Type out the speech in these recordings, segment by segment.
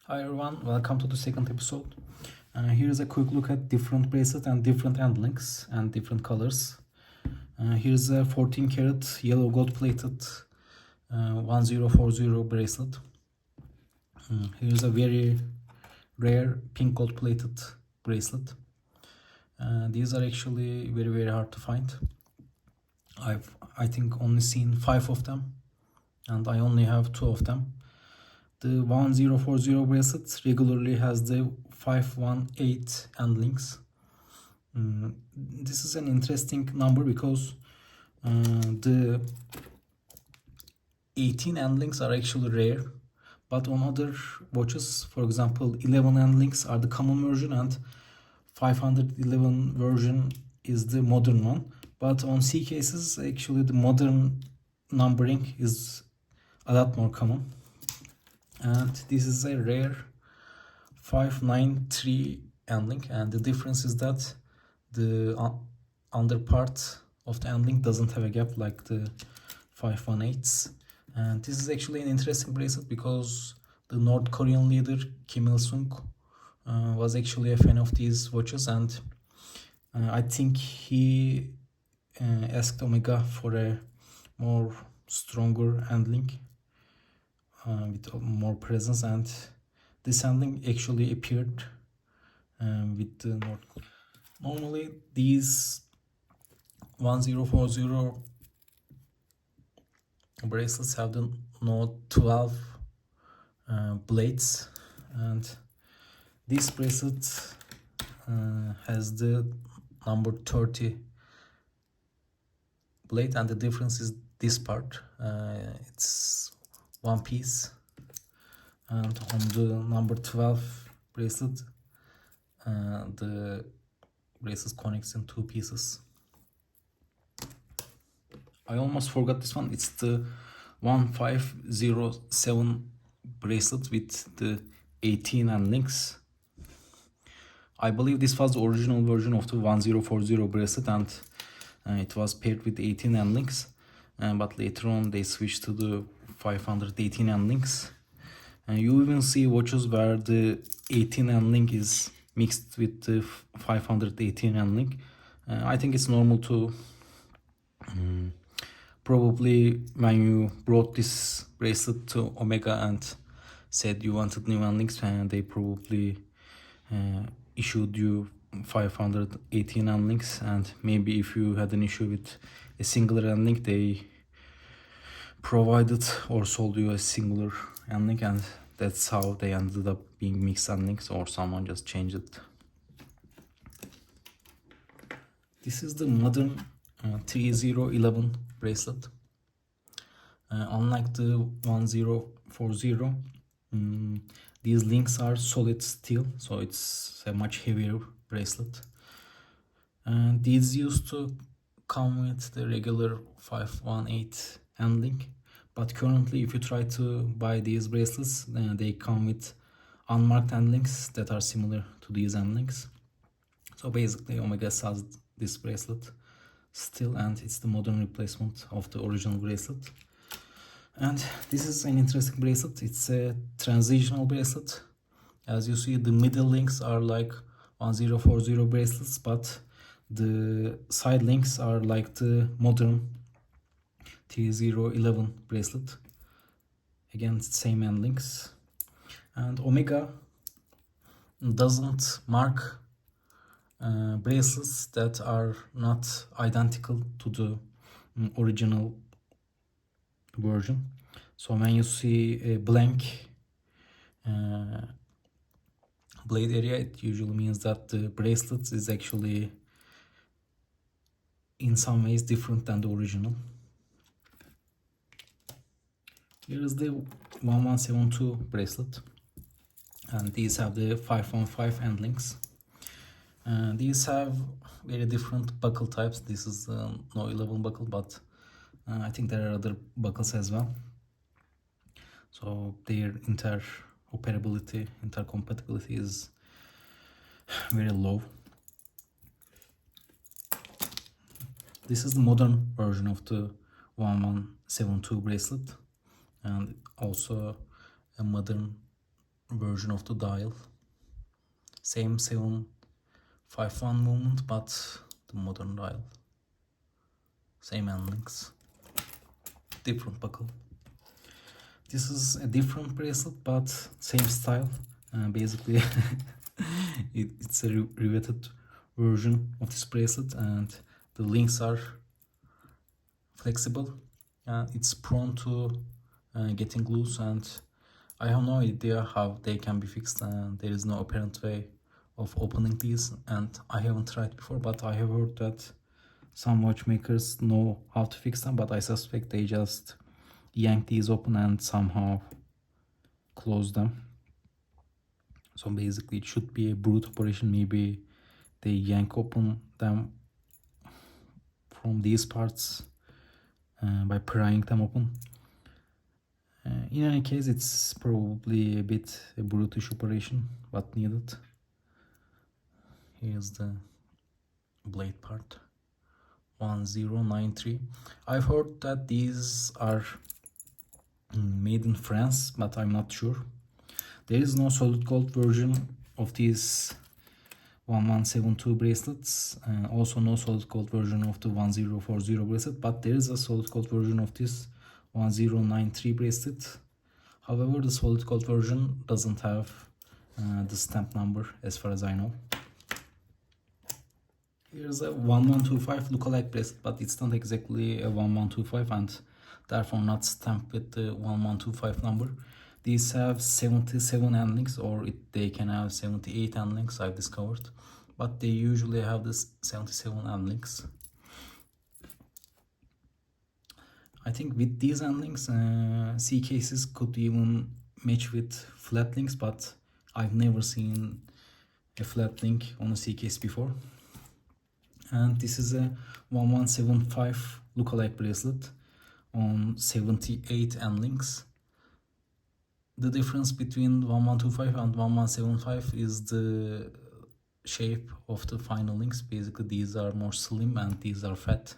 Hi everyone, welcome to the second episode. Here's a quick look at different bracelets and different end links and different colors. Here's a 14 karat yellow gold plated 1040 bracelet. Here's a very rare pink gold plated bracelet. These are actually very hard to find. I think only seen 5 of them, and I only have 2 of them. The 1040 bracelet regularly has the 518 end links. This is an interesting number because the 18 end links are actually rare, but on other watches, for example, 11 end links are the common version and 511 version is the modern one. But on C cases, actually the modern numbering is a lot more common. And this is a rare 593 end link, and the difference is that the under part of the end link doesn't have a gap like the 518s. And this is actually an interesting bracelet because the North Korean leader Kim Il-sung was actually a fan of these watches, and I think he asked Omega for a more stronger end link with more presence, and this handling actually appeared with the North Korea. Normally these 1040 bracelets have the Note 12 blades, and this bracelet has the number 30 blade, and the difference is this part. It's one piece, and on the number 12 bracelet the bracelet connects in 2 pieces. I almost forgot this one. It's the 1507 bracelet with the 18 end links. I believe this was the original version of the 1040 bracelet, and it was paired with 18 end links, but later on they switched to the 518 end links. And you even see watches where the 18 end link is mixed with the 518 end link. I think it's normal to probably when you brought this bracelet to Omega and said you wanted new end links, and they probably issued you 518 end links, and maybe if you had an issue with a singular end link, they provided or sold you a singular end link, and that's how they ended up being mixed end links, or someone just changed it. This is the modern 3011 bracelet. Unlike the 1040, these links are solid steel, so it's a much heavier bracelet. And these used to come with the regular 518 end link, but currently if you try to buy these bracelets, they come with unmarked end links that are similar to these end links. So basically Omega sells this bracelet still, and it's the modern replacement of the original bracelet. And this is an interesting bracelet. It's a transitional bracelet. As you see, the middle links are like 1040 bracelets, but the side links are like the modern 3011 bracelet. Again, same end links. And Omega doesn't mark bracelets that are not identical to the original version. So when you see a blank blade area, it usually means that the bracelet is actually in some ways different than the original. Here is the 1172 bracelet, and these have the 515 end links. These have very different buckle types. This is no 11 buckle, but I think there are other buckles as well. So their intercompatibility is very low. This is the modern version of the 1172 bracelet, and also a modern version of the dial. Same 751 movement, but the modern dial. Same endlinks, different buckle. This is a different bracelet, but same style. Basically, it's a riveted version of this bracelet, and the links are flexible. It's prone to getting loose, and I have no idea how they can be fixed, and there is no apparent way of opening these, and I haven't tried before, but I have heard that some watchmakers know how to fix them, but I suspect they just yank these open and somehow close them. So basically it should be a brute operation. Maybe they yank open them from these parts by prying them open. In any case, it's probably a bit a brutish operation, but needed. Here's the blade part. 1093. I've heard that these are made in France, but I'm not sure. There is no solid gold version of these 1172 bracelets, also no solid gold version of the 1040 bracelet, but there is a solid gold version of this 1093 bracelet. However, the solid gold version doesn't have the stamp number as far as I know. Here's a 1125 lookalike bracelet, but it's not exactly a 1125 and therefore not stamped with the 1125 number. These have 77 endlinks, or they can have 78 endlinks, I've discovered, but they usually have this 77 endlinks. I think with these endlinks, C cases could even match with flat links, but I've never seen a flat link on a C case before. And this is a 1175 lookalike bracelet on 78 endlinks. The difference between 1125 and 1175 is the shape of the final links. Basically, these are more slim and these are fat.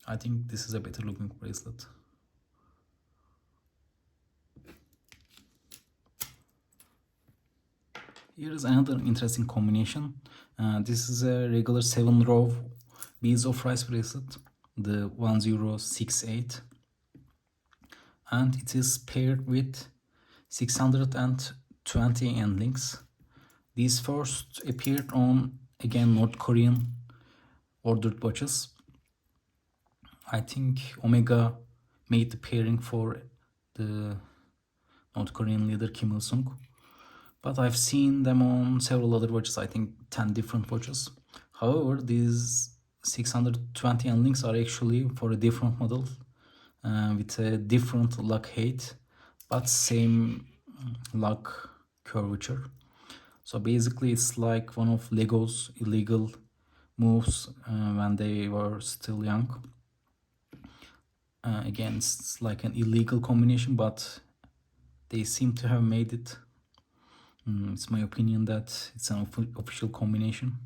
I think this is a better looking bracelet. Here is another interesting combination. This is a regular 7-row beads of rice bracelet, the 1068. And it is paired with 620 endlinks. These first appeared on, again, North Korean ordered watches. I think Omega made the pairing for the North Korean leader Kim Il-sung. But I've seen them on several other watches, I think 10 different watches. However, these 620 endlinks are actually for a different model with a different lock height, but same lock curvature. So basically it's like one of Lego's illegal moves when they were still young. Again, it's like an illegal combination, but they seem to have made it. It's my opinion that it's an official combination.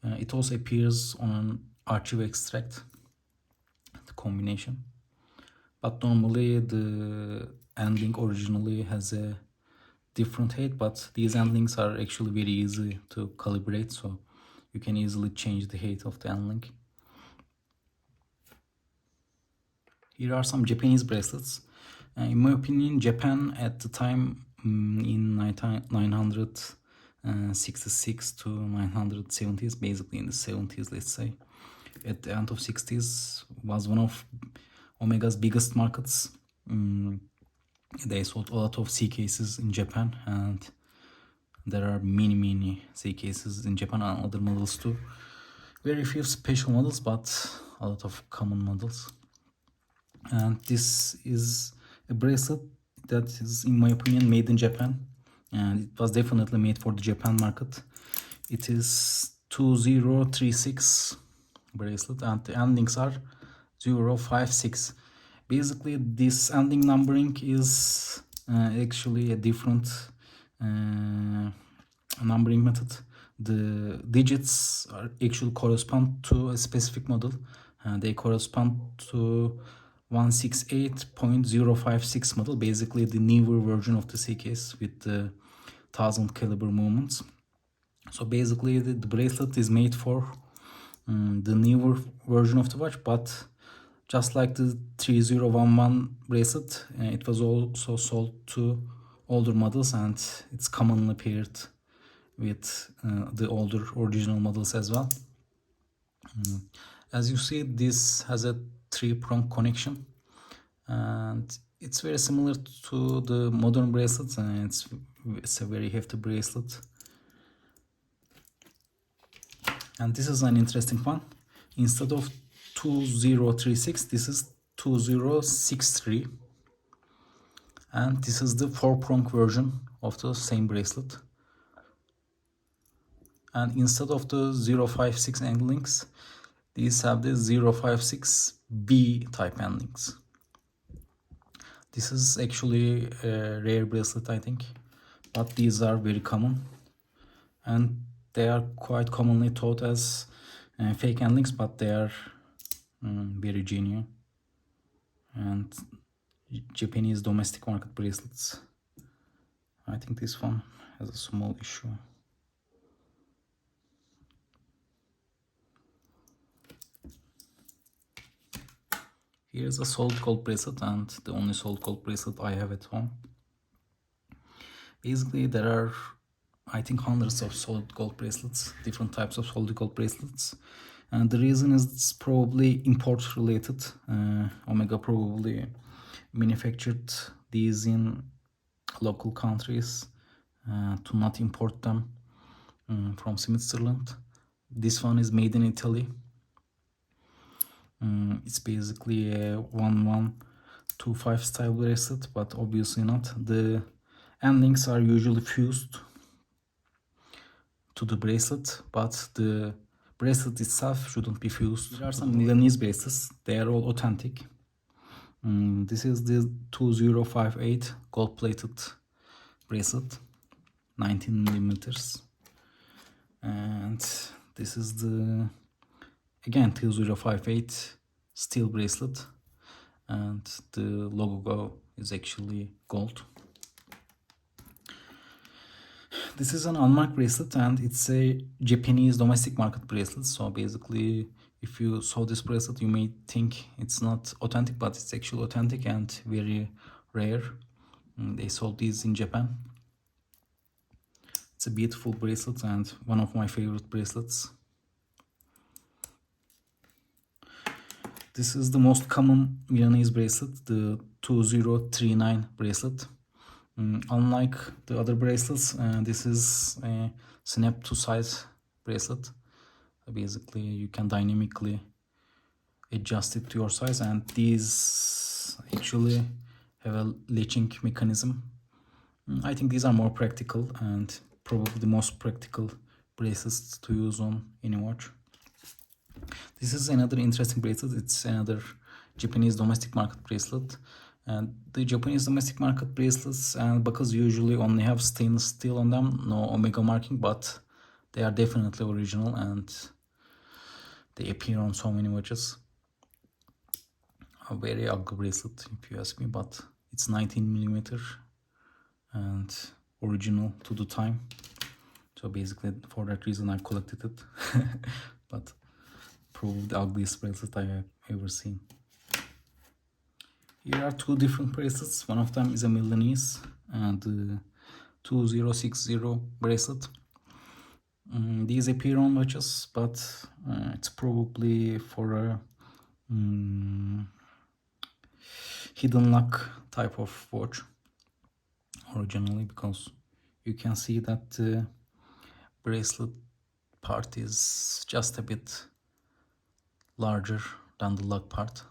It also appears on an archive extract, the combination. But normally the endlink originally has a different height, but these endlinks are actually very easy to calibrate, so you can easily change the height of the endlink. Here are some Japanese bracelets. In my opinion, Japan at the time in 966 to 970s, basically in the 70s, let's say, at the end of 60s, was one of Omega's biggest markets. They sold a lot of C cases in Japan, and there are many C cases in Japan and other models too. Very few special models, but a lot of common models. And this is a bracelet that is, in my opinion, made in Japan, and it was definitely made for the Japan market. It is 2036 bracelet, and the endings are 056. Basically, this ending numbering is actually a different numbering method. The digits are actually correspond to a specific model, and they correspond to 168.056 model, basically the newer version of the C case with the 1000 caliber movements. So basically the bracelet is made for the newer version of the watch, but just like the 3011 bracelet, it was also sold to older models, and it's commonly paired with the older original models as well. As you see, this has a 3-prong connection, and it's very similar to the modern bracelets, and it's a very hefty bracelet. And this is an interesting one. Instead of 2036, this is 2063, and this is the 4-prong version of the same bracelet. And instead of the 056 end links, these have the 056B type end links. This is actually a rare bracelet, I think, but these are very common, and they are quite commonly taught as fake end links, but they are very genuine and Japanese domestic market bracelets. I think this one has a small issue. Here's a solid gold bracelet, and the only solid gold bracelet I have at home. Basically, there are, I think, hundreds of solid gold bracelets, different types of solid gold bracelets. And the reason is it's probably import related. Omega probably manufactured these in local countries to not import them from Switzerland. This one is made in Italy. It's basically a 1125 style bracelet, but obviously not. The end links are usually fused to the bracelet, but the bracelet itself shouldn't be fused. There are some Milanese bracelets. They are all authentic. This is the 2058 gold plated bracelet, 19 millimeters, and this is the, again, 2058 steel bracelet, and the logo is actually gold. This is an unmarked bracelet, and it's a Japanese domestic market bracelet. So basically, if you saw this bracelet, you may think it's not authentic, but it's actually authentic and very rare. They sold these in Japan. It's a beautiful bracelet and one of my favorite bracelets. This is the most common Milanese bracelet, the 2039 bracelet. Unlike the other bracelets, this is a snap to size bracelet. Basically, you can dynamically adjust it to your size, and these actually have a latching mechanism. I think these are more practical and probably the most practical bracelets to use on any watch. This is another interesting bracelet. It's another Japanese domestic market bracelet. And the Japanese domestic market bracelets and buckles usually only have stainless steel on them, no omega marking, but they are definitely original and they appear on so many watches. A very ugly bracelet, if you ask me, but it's 19 millimeter and original to the time. So basically, for that reason, I collected it. But probably the ugliest bracelet I have ever seen. Here are two different bracelets. One of them is a Milanese and the 2060 bracelet. These appear on watches, but it's probably for a hidden lock type of watch originally, because you can see that the bracelet part is just a bit larger than the lock part.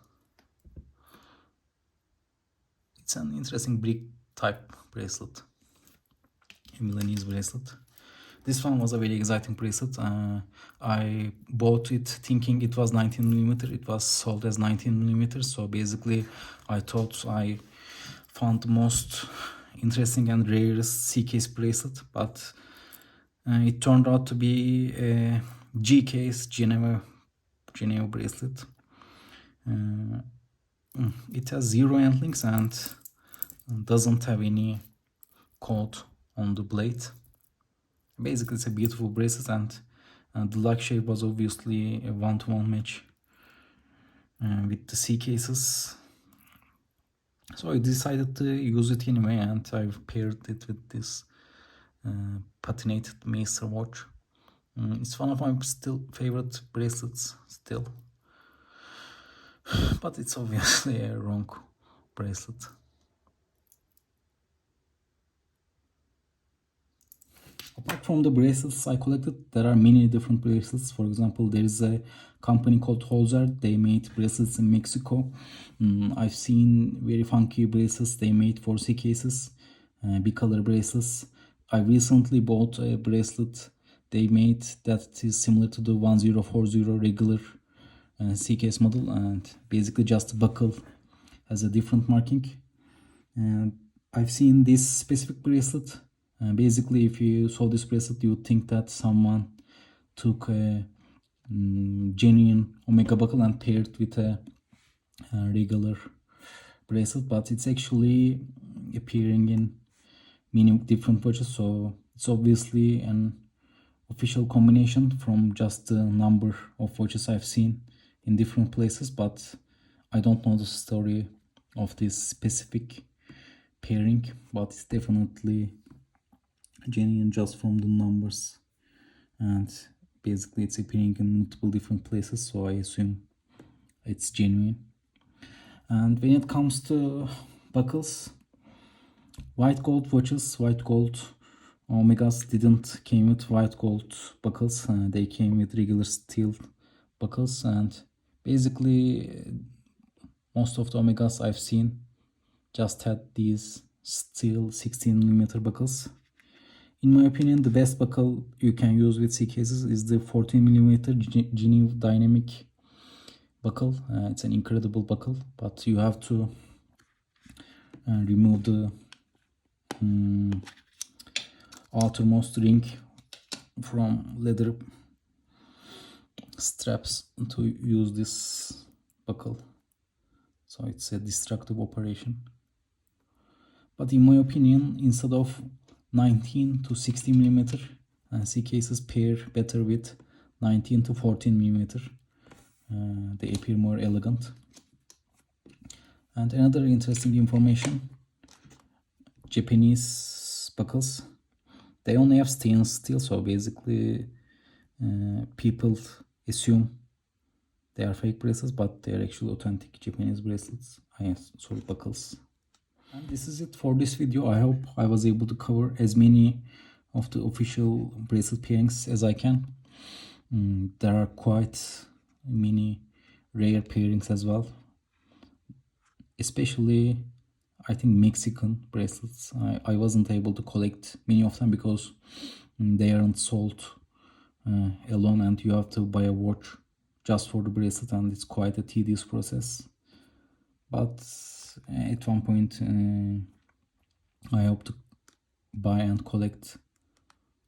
It's an interesting brick type bracelet, a Milanese bracelet. This one was a very exciting bracelet. I bought it thinking it was 19 millimeter. It was sold as 19 millimeters. So basically, I thought I found the most interesting and rarest C case bracelet, but it turned out to be a G case Geneva bracelet. it has 0 endlinks and doesn't have any code on the blade. Basically, it's a beautiful bracelet, and the lock shape was obviously a one-to-one match with the C cases. So I decided to use it anyway, and I've paired it with this patinated Maester watch. It's one of my still favorite bracelets still, but it's obviously a wrong bracelet. Apart from the bracelets I collected, there are many different bracelets. For example, there is a company called Holzer. They made bracelets in Mexico. I've seen very funky bracelets they made for C cases, bicolor bracelets. I recently bought a bracelet they made that is similar to the 1040 regular C case model, and basically just the buckle has a different marking. I've seen this specific bracelet. Basically, if you saw this bracelet, you would think that someone took a genuine omega buckle and paired with a regular bracelet, but it's actually appearing in many different watches, so it's obviously an official combination from just the number of watches I've seen in different places, but I don't know the story of this specific pairing, but it's definitely genuine just from the numbers, and basically it's appearing in multiple different places, so I assume it's genuine. And when it comes to buckles, white gold watches, white gold Omegas didn't came with white gold buckles, they came with regular steel buckles, and basically most of the Omegas I've seen just had these steel 16mm buckles. In my opinion, the best buckle you can use with C cases is the 14mm Geneve Dynamic buckle. It's an incredible buckle, but you have to remove the outermost ring from leather straps to use this buckle, so it's a destructive operation. But in my opinion, instead of 19 to 60mm, C cases pair better with 19 to 14mm. They appear more elegant. And another interesting information, Japanese buckles, they only have stainless steel, so basically people assume they are fake bracelets, but they are actually authentic Japanese bracelets. Sorry, buckles. And this is it for this video. I hope I was able to cover as many of the official bracelet pairings as I can. There are quite many rare pairings as well, especially I think Mexican bracelets. I wasn't able to collect many of them because they aren't sold alone, and you have to buy a watch just for the bracelet, and it's quite a tedious process. But at one point I hope to buy and collect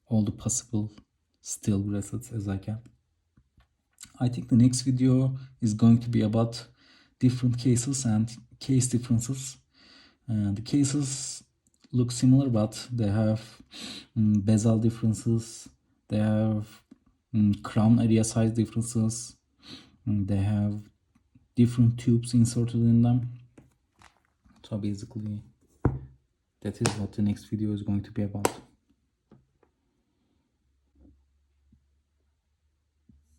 all the possible steel bracelets as I can. I think the next video is going to be about different cases and case differences. The cases look similar, but they have bezel differences, they have crown area size differences, they have different tubes inserted in them. So basically that is what the next video is going to be about.